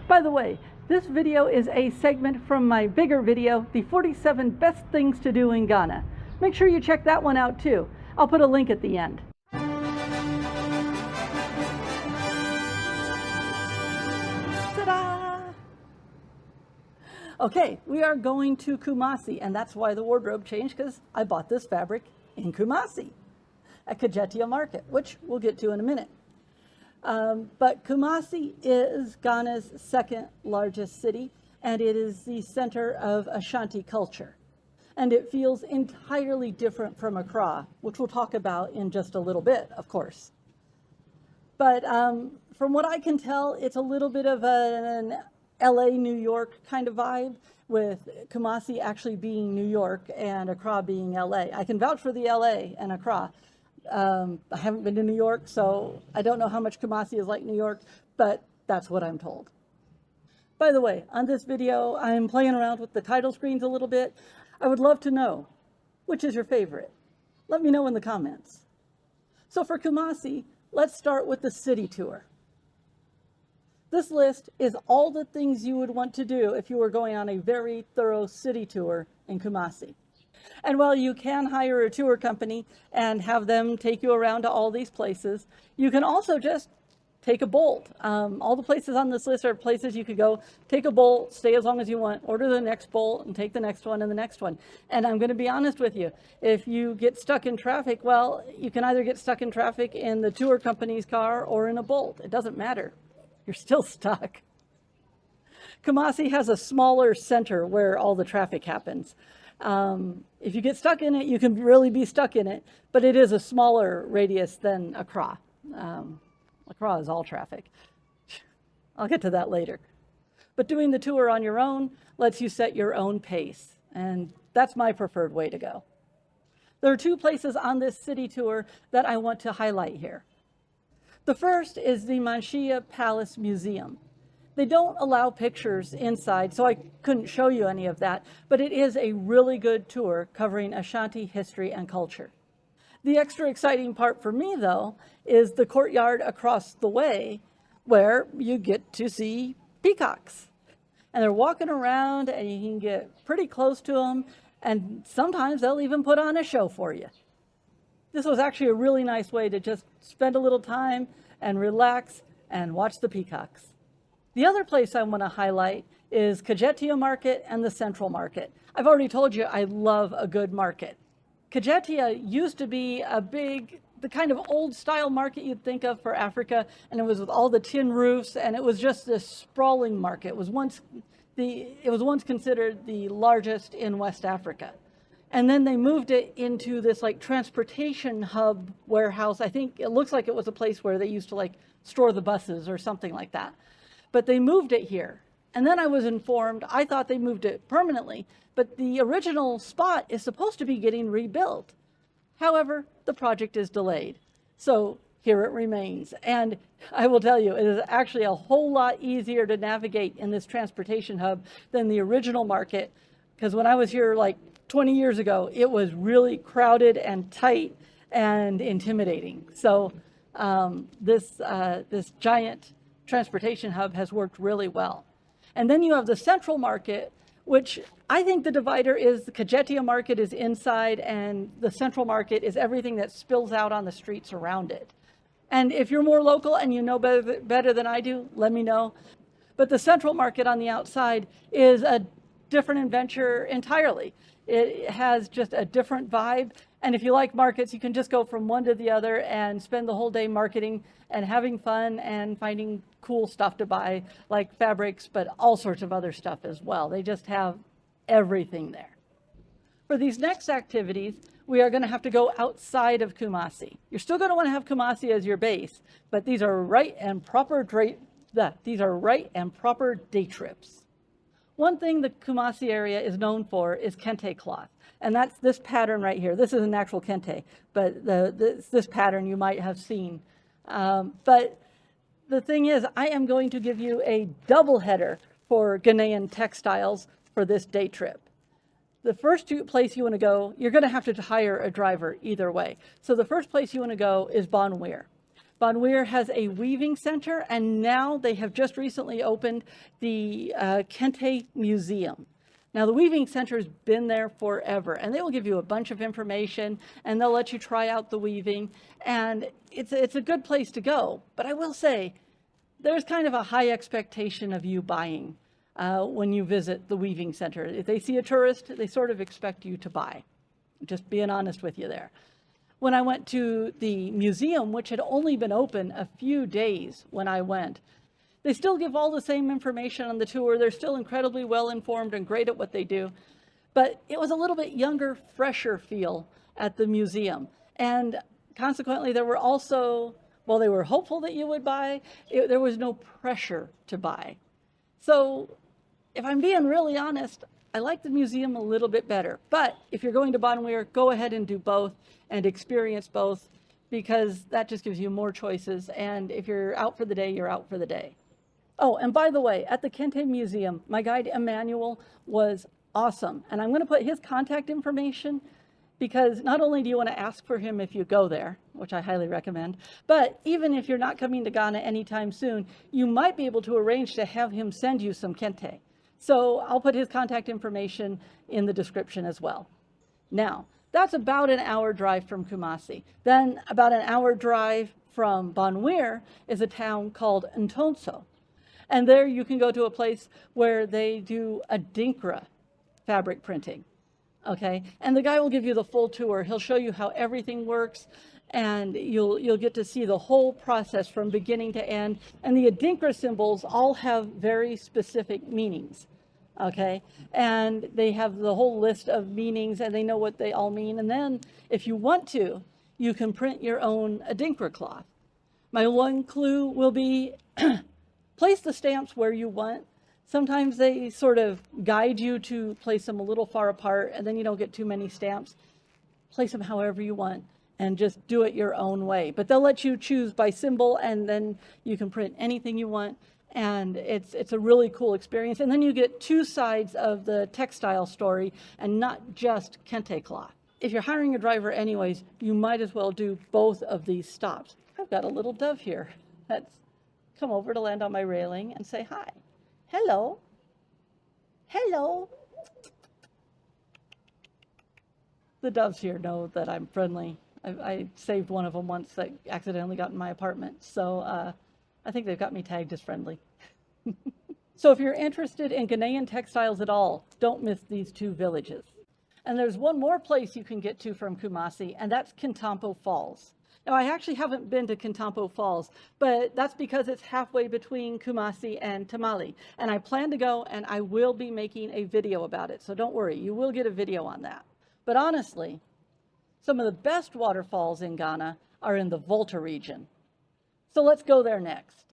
By the way, this video is a segment from my bigger video, the 47 best things to do in Ghana. Make sure you check that one out too. I'll put a link at the end. Ta-da! Okay, we are going to Kumasi, and that's why the wardrobe changed, because I bought this fabric in Kumasi at Kajetia Market, which we'll get to in a minute. But Kumasi is Ghana's second largest city, and it is the center of Ashanti culture. And it feels entirely different from Accra, which we'll talk about in just a little bit, of course. But from what I can tell, it's a little bit of an LA, New York kind of vibe, with Kumasi actually being New York and Accra being LA. I can vouch for the LA and Accra. I haven't been to New York, so I don't know how much Kumasi is like New York, but that's what I'm told. By the way, on this video, I'm playing around with the title screens a little bit. I would love to know, which is your favorite? Let me know in the comments. So for Kumasi, let's start with the city tour. This list is all the things you would want to do if you were going on a very thorough city tour in Kumasi. And while you can hire a tour company and have them take you around to all these places, you can also just take a bolt. All the places on this list are places you could go, take a bolt, stay as long as you want, order the next bolt, and take the next one and the next one. And I'm going to be honest with you, if you get stuck in traffic, well, you can either get stuck in traffic in the tour company's car or in a bolt. It doesn't matter. You're still stuck. Kumasi has a smaller center where all the traffic happens. If you get stuck in it, you can really be stuck in it, but it is a smaller radius than Accra. Accra is all traffic. I'll get to that later. But doing the tour on your own lets you set your own pace, and that's my preferred way to go. There are two places on this city tour that I want to highlight here. The first is the Manshia Palace Museum. They don't allow pictures inside, so I couldn't show you any of that, but it is a really good tour covering Ashanti history and culture. The extra exciting part for me, though, is the courtyard across the way where you get to see peacocks. And they're walking around and you can get pretty close to them, and sometimes they'll even put on a show for you. This was actually a really nice way to just spend a little time and relax and watch the peacocks. The other place I want to highlight is Kajetia Market and the Central Market. I've already told you I love a good market. Kajetia used to be the kind of old style market you'd think of for Africa, and it was with all the tin roofs, and it was just this sprawling market. It was once considered the largest in West Africa. And then they moved it into this like transportation hub warehouse. I think it looks like it was a place where they used to like store the buses or something like that. But they moved it here. And then I was informed, I thought they moved it permanently, but the original spot is supposed to be getting rebuilt. However, the project is delayed. So here it remains. And I will tell you, it is actually a whole lot easier to navigate in this transportation hub than the original market. Because when I was here like 20 years ago, it was really crowded and tight and intimidating. So this giant transportation hub has worked really well. And then you have the Central Market, which I think the divider is the Kajetia Market is inside and the Central Market is everything that spills out on the streets around it. And if you're more local and you know better than I do, let me know. But the Central Market on the outside is a different adventure entirely. It has just a different vibe. And if you like markets, you can just go from one to the other and spend the whole day marketing and having fun and finding cool stuff to buy, like fabrics, but all sorts of other stuff as well. They just have everything there. For these next activities, we are going to have to go outside of Kumasi. You're still going to want to have Kumasi as your base, but these are right and proper day trips. One thing the Kumasi area is known for is kente cloth, and that's this pattern right here. This is an actual kente, but this pattern you might have seen. But the thing is, I am going to give you a double header for Ghanaian textiles for this day trip. The first place you want to go, you're going to have to hire a driver either way. So the first place you want to go is Bonwire. Bonwire has a weaving center, and now they have just recently opened the Kente Museum. Now, the weaving center has been there forever, and they will give you a bunch of information, and they'll let you try out the weaving, and it's a good place to go. But I will say, there's kind of a high expectation of you buying when you visit the weaving center. If they see a tourist, they sort of expect you to buy. Just being honest with you there. When I went to the museum, which had only been open a few days when I went, they still give all the same information on the tour. They're still incredibly well informed and great at what they do. But it was a little bit younger, fresher feel at the museum. And consequently, there were also, well, they were hopeful that you would buy. There was no pressure to buy. So if I'm being really honest, I like the museum a little bit better. But if you're going to Bonwire, go ahead and do both and experience both, because that just gives you more choices. And if you're out for the day, you're out for the day. Oh, and by the way, at the Kente Museum, my guide Emmanuel was awesome. And I'm going to put his contact information, because not only do you want to ask for him if you go there, which I highly recommend, but even if you're not coming to Ghana anytime soon, you might be able to arrange to have him send you some kente. So I'll put his contact information in the description as well. Now, that's about an hour drive from Kumasi. Then about an hour drive from Bonwire is a town called Ntonso. And there you can go to a place where they do Adinkra fabric printing. Okay, and the guy will give you the full tour. He'll show you how everything works, and you'll get to see the whole process from beginning to end. And the Adinkra symbols all have very specific meanings. Okay, and they have the whole list of meanings, and they know what they all mean. And then, if you want to, you can print your own Adinkra cloth. My one clue will be place the stamps where you want. Sometimes they sort of guide you to place them a little far apart, and then you don't get too many stamps. Place them however you want and just do it your own way. But they'll let you choose by symbol, and then you can print anything you want. And it's a really cool experience. And then you get two sides of the textile story and not just kente cloth. If you're hiring a driver anyways, you might as well do both of these stops. I've got a little dove here that's come over to land on my railing and say hi. Hello. Hello. The doves here know that I'm friendly. I saved one of them once that accidentally got in my apartment. So I think they've got me tagged as friendly. So if you're interested in Ghanaian textiles at all, don't miss these two villages. And there's one more place you can get to from Kumasi, and that's Kintampo Falls. Now, I actually haven't been to Kintampo Falls, but that's because it's halfway between Kumasi and Tamale. And I plan to go, and I will be making a video about it. So don't worry, you will get a video on that. But honestly, some of the best waterfalls in Ghana are in the Volta region. So let's go there next.